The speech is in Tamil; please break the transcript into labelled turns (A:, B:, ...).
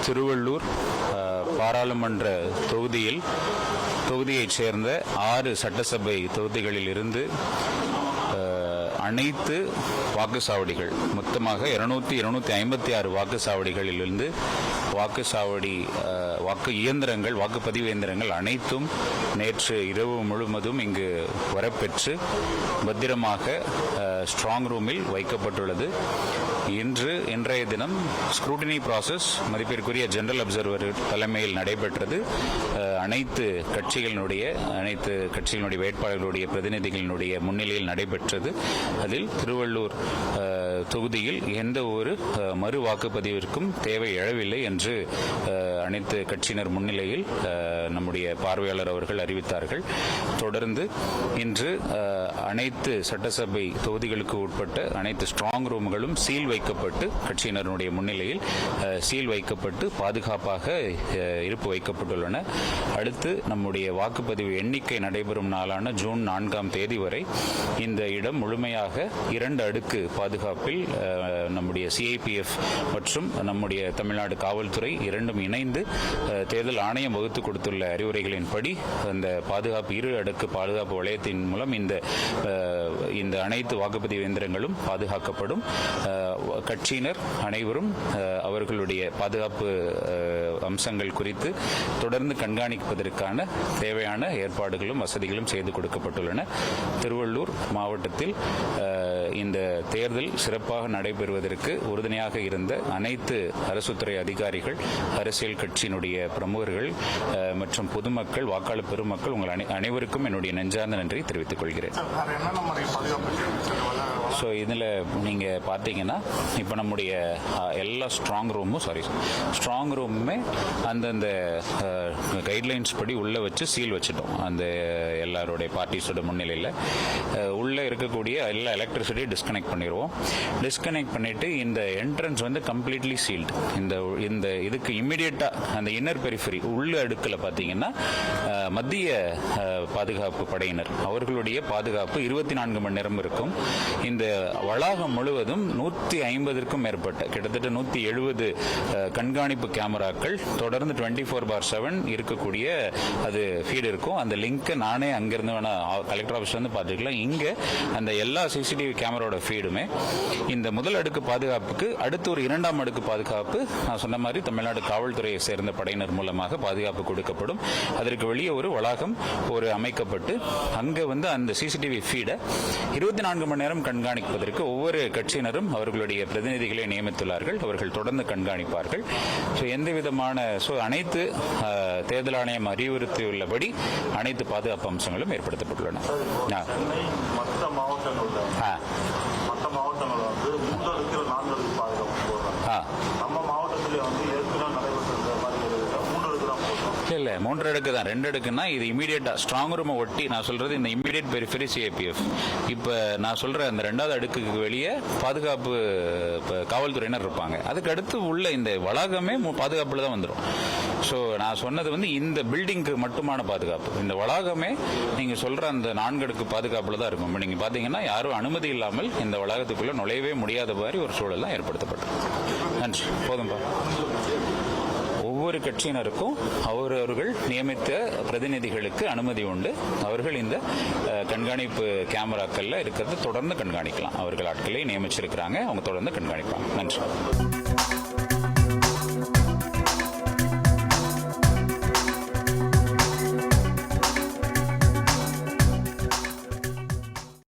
A: திருவள்ளூர் பாராளுமன்ற தொகுதியைச் சேர்ந்த 6 சட்டசபை தொகுதிகளில் இருந்து அனைத்து வாக்குச்சாவடிகள் மொத்தமாக 256 வாக்குச்சாவடிகளிலிருந்து வாக்கு இயந்திரங்கள், வாக்குப்பதிவு இயந்திரங்கள் அனைத்தும் நேற்று இரவு முழுவதும் இங்கு வரப்பெற்று பத்திரமாக ஸ்ட்ராங் ரூமில் வைக்கப்பட்டுள்ளது. இன்றைய தினம் ஸ்க்ரூட்டினி ப்ராசஸ் மதிப்பிற்குரிய ஜெனரல் அப்சர்வர் தலைமையில் நடைபெற்றது. அனைத்து கட்சிகளுடைய வேட்பாளர்களுடைய பிரதிநிதிகளினுடைய முன்னிலையில் நடைபெற்றது. அதில் திருவள்ளூர் தொகுதியில் எந்த ஒரு மறு வாக்குப்பதிவிற்கும் தேவை எழவில்லை என்று அனைத்து கட்சியினர் முன்னிலையில் நம்முடைய பார்வையாளர் அவர்கள் அறிவித்தார்கள். தொடர்ந்து இன்று அனைத்து சட்டசபை தொகுதிகளுக்கு உட்பட்ட அனைத்து ஸ்ட்ராங் ரூம்களும் சீல் வைக்கப்பட்டு கட்சியினருடைய முன்னிலையில் சீல் வைக்கப்பட்டு பாதுகாப்பாக இருப்பு வைக்கப்பட்டுள்ளன. அடுத்து நம்முடைய வாக்குப்பதிவு எண்ணிக்கை நடைபெறும் நாளான ஜூன் 4ஆம் தேதி வரை இந்த இடம் முழுமையாக 2 அடுக்கு பாதுகாப்பில் நம்முடைய சிஐபிஎஃப் மற்றும் நம்முடைய தமிழ்நாடு காவல்துறை இரண்டும் இணைந்து தேர்தல் ஆணையம் வகுத்து கொடுத்துள்ள அறிவுரைகளின்படி அந்த பாதுகாப்பு 2 அடுக்கு பாதுகாப்பு வளையத்தின் மூலம் இந்த அனைத்து வாக்குப்பதிவு இயந்திரங்களும் பாதுகாக்கப்படும். கட்சியினர் அனைவரும் அவர்களுடைய பாதுகாப்பு அம்சங்கள் குறித்து தொடர்ந்து கண்காணிப்பதற்கான தேவையான ஏற்பாடுகளும் வசதிகளும் செய்து கொடுக்கப்பட்டுள்ளன. திருவள்ளூர் மாவட்டத்தில் இந்த தேர்தல் சிறப்பாக நடைபெறுவதற்கு உறுதுணையாக இருந்த அனைத்து அரசுத்துறை அதிகாரிகள், அரசியல் கட்சியினுடைய பிரமுகர்கள் மற்றும் பொதுமக்கள், வாக்காளர் பெருமக்கள் உங்கள் அனைவருக்கும் என்னுடைய நெஞ்சார்ந்த நன்றியை தெரிவித்துக் கொள்கிறேன். ஸோ இதில் நீங்கள் பார்த்தீங்கன்னா இப்போ நம்முடைய எல்லா ஸ்ட்ராங் ரூமுமே அந்தந்த கைட்லைன்ஸ் படி உள்ளே வச்சு சீல் வச்சுட்டோம். அந்த எல்லாருடைய பார்ட்டிஸோட முன்னிலையில் உள்ளே இருக்கக்கூடிய எல்லா எலக்ட்ரிசிட்டியை டிஸ்கனெக்ட் பண்ணிடுவோம். டிஸ்கனெக்ட் பண்ணிவிட்டு இந்த என்ட்ரன்ஸ் வந்து கம்ப்ளீட்லி சீல்டு. இந்த இதுக்கு இம்மிடியட்டாக அந்த இன்னர் பெரிஃபரி உள்ள அடுக்கில் பார்த்தீங்கன்னா மத்திய பாதுகாப்பு படையினர் அவர்களுடைய பாதுகாப்பு 24 மணி நேரம் இருக்கும். இந்த வளாகம் முழுவதும் 150க்கும் மேற்பட்ட கிட்டத்தட்ட 170 கண்காணிப்பு கேமராக்கள் தொடர்ந்து 24/7 இருக்கக்கூடிய அது ஃபீடு இருக்கும். அந்த லிங்க் நானே அங்கிருந்து வேணா கலெக்டர் ஆஃபீஸ்ல இருந்து பார்த்துக்கலாம். இங்க அந்த எல்லா சிசிடிவி கேமராவோட ஃபீடுமே இந்த முதல் அடுக்கு பாதுகாப்புக்கு அடுத்து ஒரு 2ஆம் அடுக்கு பாதுகாப்பு நான் சொன்ன மாதிரி தமிழ்நாடு காவல்துறையை சேர்ந்த படையினர் மூலமாக பாதுகாப்பு கொடுக்கப்படும். அதற்கு வெளியே ஒரு வளாகம் அமைக்கப்பட்டு அங்க வந்து அந்த சிசிடிவி ஃபீடை 24 மணி நேரம் கண்காணிப்பதற்கு ஒவ்வொரு கட்சியினரும் அவர்களுடைய பிரதிநிதிகளை நியமித்துள்ளார்கள். அவர்கள் தொடர்ந்து கண்காணிப்பார்கள். எந்த விதமான அனைத்து தேர்தல் ஆணையம் அறிவுறுத்தியுள்ளபடி அனைத்து பாதுகாப்பு அம்சங்களும் ஏற்படுத்தப்பட்டுள்ளன.
B: மற்ற மாவட்டங்கள் வந்து 3 அடுக்கு 4 அடுக்கு பாதுகாப்பு நம்ம மாவட்டத்திலே வந்து ஏற்கனவே நடைபெற்ற மாதிரி 3 அடுக்கு தான் போட்டோம்.
A: இல்ல 3 அடுக்கு தான். 2 அடுக்குன்னா இது இமீடியட்டா ஸ்ட்ராங் ரூமை ஒட்டி நான் சொல்றது இந்த இமீடியட் பெரிஃபெரி சிஐபிஎஃப். இப்ப நான் சொல்ற அந்த 2வது அடுக்குக்கு வெளியே பாதுகாப்பு காவல்துறையினர் இருப்பாங்க. அதுக்கு அடுத்து உள்ள இந்த வளாகமே பாதுகாப்புல தான் வந்துடும். ஸோ நான் சொன்னது வந்து இந்த பில்டிங்க்கு மட்டுமான பாதுகாப்பு. இந்த வளாகமே நீங்க சொல்ற அந்த 4 அடுக்கு பாதுகாப்புல தான் இருக்கும். நீங்க பாத்தீங்கன்னா யாரும் அனுமதி இல்லாமல் இந்த வளாகத்துக்குள்ள நுழையவே முடியாத மாதிரி ஒரு சூழல் தான் ஏற்படுத்தப்பட்டது. நன்றி. போதும்பா. ஒவ்வொரு கட்சியினருக்கும் அவர்கள் நியமித்த பிரதிநிதிகளுக்கு அனுமதி உண்டு. அவர்கள் இந்த கண்காணிப்பு கேமராக்கள்ல இருக்கிறது தொடர்ந்து கண்காணிக்கலாம். அவர்கள் ஆட்களை நியமிச்சிருக்கிறாங்க, அவங்க தொடர்ந்து கண்காணிப்பாங்க. நன்றி.